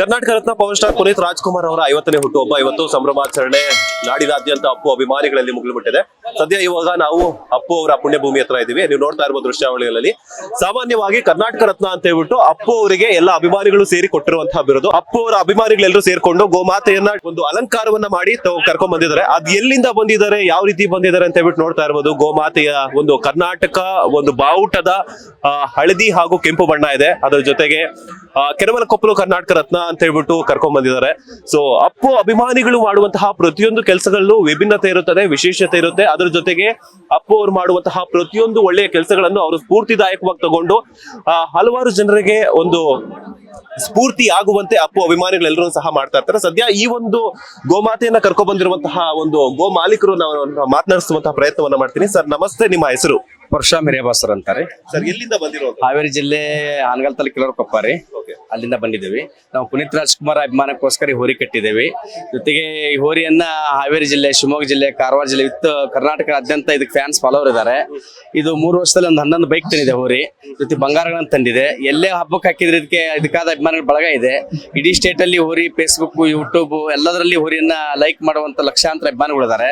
Karnataka Ratna power star Puneeth Rajkumar ಅವರ 50ನೇ ಹುಟ್ಟುಹಬ್ಬ ಇವತ್ತು ಸಂಭ್ರಮಾಚರಣೆ ನಾಡಿನಾದ್ಯಂತ ಅಪ್ಪು ಅಭಿಮಾನಿಗಳಲ್ಲಿ ಮುಗಿಲ್ಬಿಟ್ಟಿದೆ. ಸದ್ಯ ಇವಾಗ ನಾವು ಅಪ್ಪು ಅವರ ಪುಣ್ಯಭೂಮಿ ಹತ್ರ ಇದೀವಿ. ನೀವು ನೋಡ್ತಾ ಇರಬಹುದು ದೃಶ್ಯಾವಳಿಗಳಲ್ಲಿ. ಸಾಮಾನ್ಯವಾಗಿ ಕರ್ನಾಟಕ ರತ್ನ ಅಂತ ಹೇಳ್ಬಿಟ್ಟು ಅಪ್ಪು ಅವರಿಗೆ ಎಲ್ಲ ಅಭಿಮಾನಿಗಳು ಸೇರಿ ಕೊಟ್ಟಿರುವಂತಹ ಬಿರುದು. ಅಪ್ಪು ಅವರ ಅಭಿಮಾನಿಗಳೆಲ್ಲರೂ ಸೇರ್ಕೊಂಡು ಗೋಮಾತೆಯನ್ನ ಒಂದು ಅಲಂಕಾರವನ್ನ ಮಾಡಿ ಕರ್ಕೊಂಡ್ ಬಂದಿದ್ದಾರೆ. ಅದ್ ಎಲ್ಲಿಂದ ಬಂದಿದ್ದಾರೆ, ಯಾವ ರೀತಿ ಬಂದಿದ್ದಾರೆ ಅಂತ ಹೇಳ್ಬಿಟ್ಟು ನೋಡ್ತಾ ಇರಬಹುದು. ಗೋಮಾತೆಯ ಒಂದು ಕರ್ನಾಟಕ ಒಂದು ಬಾವುಟದ ಹಳದಿ ಹಾಗೂ ಕೆಂಪು ಬಣ್ಣ ಇದೆ. ಅದರ ಜೊತೆಗೆ ಕೆರವಲಕೊಪ್ಪಲು ಕರ್ನಾಟಕ ರತ್ನ ಅಂತ ಹೇಳ್ಬಿಟ್ಟು ಕರ್ಕೊಂಡ್ ಬಂದಿದ್ದಾರೆ. ಸೊ ಅಪ್ಪು ಅಭಿಮಾನಿಗಳು ಮಾಡುವಂತಹ ಪ್ರತಿಯೊಂದು ಕೆಲಸಗಳಲ್ಲೂ ವಿಭಿನ್ನತೆ ಇರುತ್ತದೆ, ವಿಶೇಷತೆ ಇರುತ್ತೆ. ಅದರ ಜೊತೆಗೆ ಅಪ್ಪು ಅವರು ಮಾಡುವಂತಹ ಪ್ರತಿಯೊಂದು ಒಳ್ಳೆಯ ಕೆಲಸಗಳನ್ನು ಅವರು ಸ್ಫೂರ್ತಿದಾಯಕವಾಗಿ ತಗೊಂಡು ಹಲವಾರು ಜನರಿಗೆ ಒಂದು ಸ್ಫೂರ್ತಿ ಆಗುವಂತೆ ಅಪ್ಪು ಅಭಿಮಾನಿಗಳೆಲ್ಲರೂ ಸಹ ಮಾಡ್ತಾ ಇರ್ತಾರೆ. ಸದ್ಯ ಈ ಒಂದು ಗೋಮಾತೆಯನ್ನ ಕರ್ಕೊಂಡ್ ಬಂದಿರುವಂತಹ ಒಂದು ಗೋ ಮಾಲೀಕರು ನಾವು ಮಾತನಾಡಿಸುವಂತಹ ಪ್ರಯತ್ನವನ್ನ ಮಾಡ್ತೀನಿ. ಸರ್ ನಮಸ್ತೆ, ನಿಮ್ಮ ಹೆಸರು? ಪರಶುರಾಮ್ ಹಿರೇಬಾಸರ್ ಅಂತಾರೆ. ಸರ್ ಎಲ್ಲಿಂದ ಬಂದಿರೋದು? ಹಾವೇರಿ ಜಿಲ್ಲೆ ಹಾನಗಲ್ ತಾಲೂಕು ಕೊಪ್ಪ ರೀ. ಅಲ್ಲಿಂದ ಬಂದಿದ್ದೇವೆ. ನಾವು ಪುನೀತ್ ರಾಜ್ಕುಮಾರ್ ಅಭಿಮಾನಕ್ಕೋಸ್ಕರ ಈ ಹೋರಿ ಕಟ್ಟಿದ್ದೇವೆ. ಜೊತೆಗೆ ಈ ಹೋರಿಯನ್ನ ಹಾವೇರಿ ಜಿಲ್ಲೆ, ಶಿವಮೊಗ್ಗ ಜಿಲ್ಲೆ, ಕಾರವಾರ ಜಿಲ್ಲೆ ವಿತ್ ಕರ್ನಾಟಕದಾದ್ಯಂತ ಇದಕ್ಕೆ ಫ್ಯಾನ್ಸ್ ಫಾಲೋವರ್ ಇದ್ದಾರೆ. ಇದು 3 ವರ್ಷದಲ್ಲಿ ಒಂದು 11 ಬೈಕ್ ತಂದಿದೆ ಹೋರಿ. ಜೊತೆ ಬಂಗಾರಗಳನ್ನ ತಂದಿದೆ. ಎಲ್ಲೇ ಹಬ್ಬಕ್ಕೆ ಹಾಕಿದ್ರೆ ಇದಕ್ಕಾದ ಅಭಿಮಾನಿಗಳ ಬಳಗ ಇದೆ. ಇಡೀ ಸ್ಟೇಟ್ ಅಲ್ಲಿ ಹೋರಿ ಫೇಸ್ಬುಕ್, ಯೂಟ್ಯೂಬ್ ಎಲ್ಲದರಲ್ಲಿ ಹೋರಿಯನ್ನ ಲೈಕ್ ಮಾಡುವಂತ ಲಕ್ಷಾಂತರ ಅಭಿಮಾನಿಗಳಿದ್ದಾರೆ.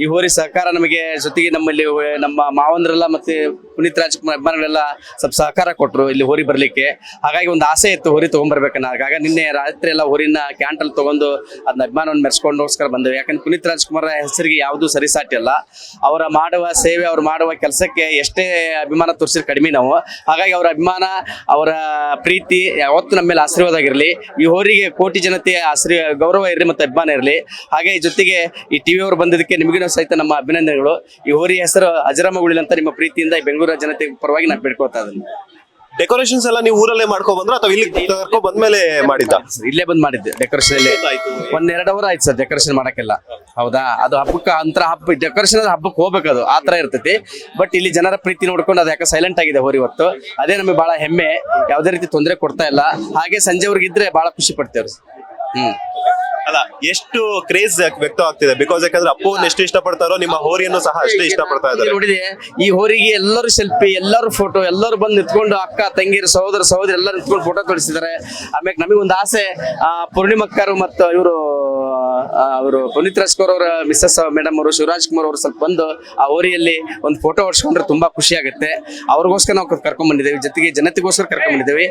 ಈ ಹೋರಿ ಸಹಕಾರ ನಮಗೆ, ಜೊತೆಗೆ ನಮ್ಮಲ್ಲಿ ನಮ್ಮ ಮಾವಂದ್ರೆಲ್ಲ ಮತ್ತೆ ಪುನೀತ್ ರಾಜ್ಕುಮಾರ್ ಅಭಿಮಾನಿಗಳೆಲ್ಲ ಸ್ವಲ್ಪ ಸಹಕಾರ ಕೊಟ್ಟರು ಇಲ್ಲಿ ಹೋರಿ ಬರ್ಲಿಕ್ಕೆ. ಹಾಗಾಗಿ ಒಂದು ಆಸೆ ಇತ್ತು ಹೋರಿ ತಗೊಂಡ್ಬರ್ಬೇಕನ್ನ. ಹಾಗಾಗಿ ನಿನ್ನೆ ರಾತ್ರಿ ಎಲ್ಲ ಹೋರಿನ ಕ್ಯಾಂಟಲ್ ತಗೊಂಡು ಅದನ್ನ ಅಭಿಮಾನವನ್ನು ಮೆರೆಸ್ಕೊಂಡೋಸ್ಕರ ಬಂದೇವೆ. ಯಾಕಂದ್ರೆ ಪುನೀತ್ ರಾಜ್ಕುಮಾರ್ ಹೆಸರಿಗೆ ಯಾವುದು ಸರಿಸಾಟಿ ಅಲ್ಲ. ಅವರ ಮಾಡುವ ಸೇವೆ, ಅವ್ರು ಮಾಡುವ ಕೆಲಸಕ್ಕೆ ಎಷ್ಟೇ ಅಭಿಮಾನ ತೋರಿಸಿದ್ರೆ ಕಡಿಮೆ ನಾವು. ಹಾಗಾಗಿ ಅವರ ಅಭಿಮಾನ, ಅವರ ಪ್ರೀತಿ ಯಾವತ್ತು ನಮ್ಮ ಮೇಲೆ ಆಶೀರ್ವಾದ ಆಗಿರಲಿ. ಈ ಹೋರಿಗೆ ಕೋಟಿ ಜನತೆಯ ಗೌರವ ಇರಲಿ ಮತ್ತೆ ಅಭಿಮಾನ ಇರಲಿ. ಹಾಗೆ ಜೊತೆಗೆ ಈ ಟಿವಿ ಅವರು ಬಂದಿದ್ದಕ್ಕೆ ನಿಮಗಿನ ಸಹಿತ ನಮ್ಮ ಅಭಿನಂದನೆಗಳು. ಈ ಹೋರಿ ಹೆಸರು ಅಜರಾಮಗುಳಿ ಅಂತ ನಿಮ್ಮ ಪ್ರೀತಿಯಿಂದ ಈ ಬೆಂಗಳೂರು ಜನತೆ ಪರವಾಗಿ ನಾನು ಬೇಡ್ಕೊಳ್ತಾ ಇದ್ದೀನಿ. ಡೆಕೋರೇಷನ್ಸ್ ಎಲ್ಲ ನೀವು ಊರಲ್ಲೇ ಮಾಡ್ಕೊಂಡ್ ಬಂದ್ರ ಅಥವಾ ಇಲ್ಲಿ ಕರ್ಕೊಂಡ್ ಬಂದ್ಮೇಲೆ ಮಾಡಿದ್ದ? ಇಲ್ಲೇ ಬಂದ್ ಮಾಡಿದ್ದೆ. ಡೆಕೋರೇಷನ್ ಇಲ್ಲೇ 1-2 ಅವರ್ ಆಯ್ತು ಸರ್ ಡೆಕೋರೇಷನ್ ಮಾಡಕ್ಕೆಲ್ಲ. ಹೌದಾ, ಅದು ಹಬ್ಬಕ್ಕೆ ಅಂತರ ಹಬ್ಬ ಡೆಕೋರೇಷನ್ ಹಬ್ಬಕ್ಕೆ ಹೋಗ್ಬೇಕು, ಅದು ಆ ತರ ಇರ್ತೈತಿ. ಬಟ್ ಇಲ್ಲಿ ಜನರ ಪ್ರೀತಿ ನೋಡ್ಕೊಂಡು ಅದು ಯಾಕೆ ಸೈಲೆಂಟ್ ಆಗಿದೆ ಹೋರಿ ಇವತ್ತು. ಅದೇ ನಮಗೆ ಬಹಳ ಹೆಮ್ಮೆ. ಯಾವುದೇ ರೀತಿ ತೊಂದರೆ ಕೊಡ್ತಾ ಇಲ್ಲ. ಹಾಗೆ ಸಂಜೆವರೆಗೆ ಇದ್ರೆ ಬಹಳ ಖುಷಿ ಪಡ್ತೇವ್ರಿ. ಅಲ್ಲ, ಎಷ್ಟು ಕ್ರೇಜ್ ವ್ಯಕ್ತವಾಗ್ತಿದೆ. ಬಿಕಾಸ್ ಯಾಕಂದ್ರೆ ಅಪ್ಪುವನ್ನು ಎಷ್ಟು ಇಷ್ಟಪಡ್ತಾರೋ ನಿಮ್ಮ ಹೋರಿಯನ್ನು ಸಹ ಅಷ್ಟೇ ಇಷ್ಟಪಡ್ತಾ ಇದ್ದಾರೆ. ನೋಡಿದೆ, ಈ ಹೋರಿಗೆ ಎಲ್ಲರೂ ಸೆಲ್ಫಿ, ಎಲ್ಲರೂ ಫೋಟೋ, ಎಲ್ಲರೂ ಬಂದು ನಿಂತ್ಕೊಂಡು ಅಕ್ಕ ತಂಗಿರು ಸಹೋದರ ಎಲ್ಲರೂ ನಿಂತ್ಕೊಂಡು ಫೋಟೋ ತೋರಿಸಿದ್ದಾರೆ. ಆಮೇಲೆ ನಮಗೊಂದು ಆಸೆ, ಪೂರ್ಣಿಮಕ್ಕರು ಮತ್ತು ಅವರು ಪುನೀತ್ ರಾಜ್ಕುಮಾರ್ ಅವರ ಮಿಸ್ಸಸ್ ಮೇಡಮ್ ಅವರು, ಶಿವರಾಜ್ ಕುಮಾರ್ ಅವರು ಸ್ವಲ್ಪ ಬಂದು ಆ ಹೋರಿಯಲ್ಲಿ ಒಂದು ಫೋಟೋ ಹೊಡ್ಸ್ಕೊಂಡ್ರೆ ತುಂಬಾ ಖುಷಿ ಆಗುತ್ತೆ. ಅವ್ರಿಗೋಸ್ಕರ ನಾವು ಕರ್ಕೊಂಡ್ ಬಂದಿದ್ದೇವೆ. ಜೊತೆಗೆ ಜನತೆಗೋಸ್ಕರ ಕರ್ಕೊಂಡ್ ಬಂದಿದ್ದೇವೆ.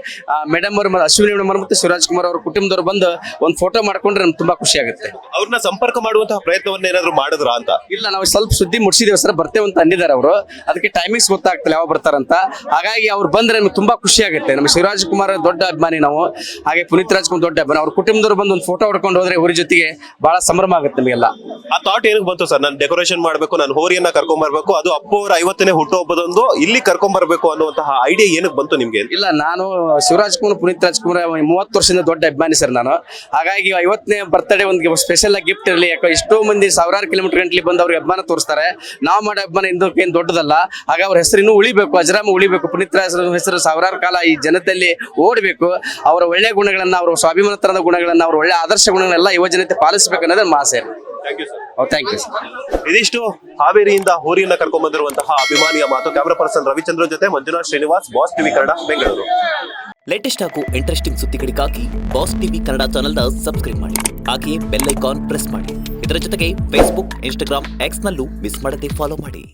ಮೇಡಮ್ ಅವರು, ಅಶ್ವಿನಿ ಮೇಡಮ್ ಮತ್ತು ಶಿವರಾಜ್ ಕುಮಾರ್ ಅವ್ರ ಕುಟುಂಬದವರು ಬಂದು ಒಂದು ಫೋಟೋ ಮಾಡ್ಕೊಂಡ್ರೆ ನಮ್ಗೆ ತುಂಬಾ ಖುಷಿ ಆಗುತ್ತೆ. ಅವ್ರನ್ನ ಸಂಪರ್ಕ ಮಾಡುವಂತಹ ಪ್ರಯತ್ನವನ್ನ ಏನಾದ್ರು ಮಾಡಿದ್ರ ಅಂತ? ಇಲ್ಲ, ನಾವು ಸ್ವಲ್ಪ ಸುದ್ದಿ ಮುಟ್ಸಿದೇವೆ ಸರ್, ಬರ್ತೇವೆ ಅಂತ ಅಂದಿದ್ದಾರೆ ಅವರು. ಅದಕ್ಕೆ ಟೈಮಿಂಗ್ಸ್ ಗೊತ್ತಾಗ್ತಿಲ್ಲ ಯಾವ ಬರ್ತಾರಂತ. ಹಾಗಾಗಿ ಅವ್ರು ಬಂದ್ರೆ ನಮ್ಗೆ ತುಂಬಾ ಖುಷಿ ಆಗುತ್ತೆ. ನಮ್ಮ ಶಿವರಾಜ್ ಕುಮಾರ್ ದೊಡ್ಡ ಅಭಿಮಾನಿ ನಾವು. ಹಾಗೆ ಪುನೀತ್ ರಾಜ್ಕುಮಾರ್ ದೊಡ್ಡ ಅಭಿಮಾನಿ. ಅವ್ರ ಕುಟುಂಬದವರು ಬಂದು ಒಂದು ಫೋಟೋ ಹೊಡ್ಕೊಂಡು ಹೋದ್ರೆ ಹೋರಿ ಜೊತೆಗೆ ಬಹಳ ಸಂಭ್ರಮ ಆಗುತ್ತೆ ನಮಗೆಲ್ಲ. ಆ ಥಾಟ್ ಏನಕ್ಕೆ ಬಂತು ಸರ್? ನಾನು ಡೆಕೋರೇಷನ್ ಮಾಡ್ಬೇಕು, ನಾನು ಹೋರಿಯನ್ನ ಕರ್ಕೊಂಡ್ ಬರ್ಬೇಕು, ಅದು ಅಪ್ಪು ಅವರ 50ನೇ ಹುಟ್ಟುಹಬ್ಬದಂದು ಇಲ್ಲಿ ಕರ್ಕೊಂಡ್ ಬರ್ಬೇಕು ಅನ್ನುವಂತಹ ಐಡಿಯಾ ಏನಕ್ಕೆ ಬಂತು ನಿಮ್ಗೆ? ಇಲ್ಲ, ನಾನು ಶಿವರಾಜ್ ಕುಮಾರ್, ಪುನೀತ್ ರಾಜ್ಕುಮಾರ್ 30 ವರ್ಷದಿಂದ ದೊಡ್ಡ ಅಭಿಮಾನಿ ಸರ್ ನಾನು. ಹಾಗಾಗಿ 50ನೇ ಬರ್ತ್ಡೇ ಒಂದು ಸ್ಪೆಷಲ್ ಗಿಫ್ಟ್ ಇರಲಿ. ಯಾಕೆ ಎಷ್ಟೋ ಮಂದಿ ಸಾವಿರಾರು ಕಿಲೋಮೀಟರ್ ಗಂಟ್ಲಿ ಬಂದು ಅವ್ರಿಗೆ ಅಭಿಮಾನ ತೋರಿಸ್ತಾರೆ. ನಾವು ಮಾಡೋ ಅಭಿಮಾನ ಏನು ದೊಡ್ಡದಲ್ಲ. ಹಾಗೆ ಅವ್ರ ಹೆಸರು ಇನ್ನೂ ಉಳಿಬೇಕು, ಅಜರಾಮ ಉಳಿಬೇಕು. ಪುನೀತ್ ರಾಜ್ ಹೆಸರು ಸಾವಿರಾರು ಕಾಲ ಈ ಜನತೆಯಲ್ಲಿ ಓಡಬೇಕು. ಅವರ ಒಳ್ಳೆ ಗುಣಗಳನ್ನ, ಅವರ ಸ್ವಾಭಿಮಾನ ತರದ ಗುಣಗಳನ್ನ, ಅವರ ಒಳ್ಳೆ ಆದರ್ಶ ಗುಣಗಳನ್ನೆಲ್ಲ ಯುವ ಜನತೆ ಪಾಲಿಸಬೇಕು ಅನ್ನೋದು ನಮ್ಮ ಆಸೆ. Thank you sir. ಇದಿಷ್ಟು ಹಾವೇರಿಯಿಂದ ಹೋರಿಯನ್ನ ಕರ್ಕೊಂಡ್ ಬಂದಿರುವಂತಹ ಅಭಿಮಾನಿಯ ಮಾತು. ಕ್ಯಾಮರಾ ಪರ್ಸನ್ ರವಿಚಂದ್ರ ಜೊತೆ Manjunath Srinivas, boss TV Kannada, Bengaluru. Latest ಹಾಗೂ ಇಂಟ್ರೆಸ್ಟಿಂಗ್ ಸುದ್ದಿಗಳಿಗಾಗಿ ಬಾಸ್ ಟಿವಿ ಕನ್ನಡ ಚಾನೆಲ್ನ ಸಬ್ಸ್ಕ್ರೈಬ್ ಮಾಡಿ. ಹಾಗೆಯೇ ಬೆಲ್ ಐಕಾನ್ ಪ್ರೆಸ್ ಮಾಡಿ. ಇದರ ಜೊತೆಗೆ ಫೇಸ್ಬುಕ್, ಇನ್ಸ್ಟಾಗ್ರಾಮ್, ಎಕ್ಸ್ ನಲ್ಲೂ ಮಿಸ್ ಮಾಡದೆ ಫಾಲೋ ಮಾಡಿ.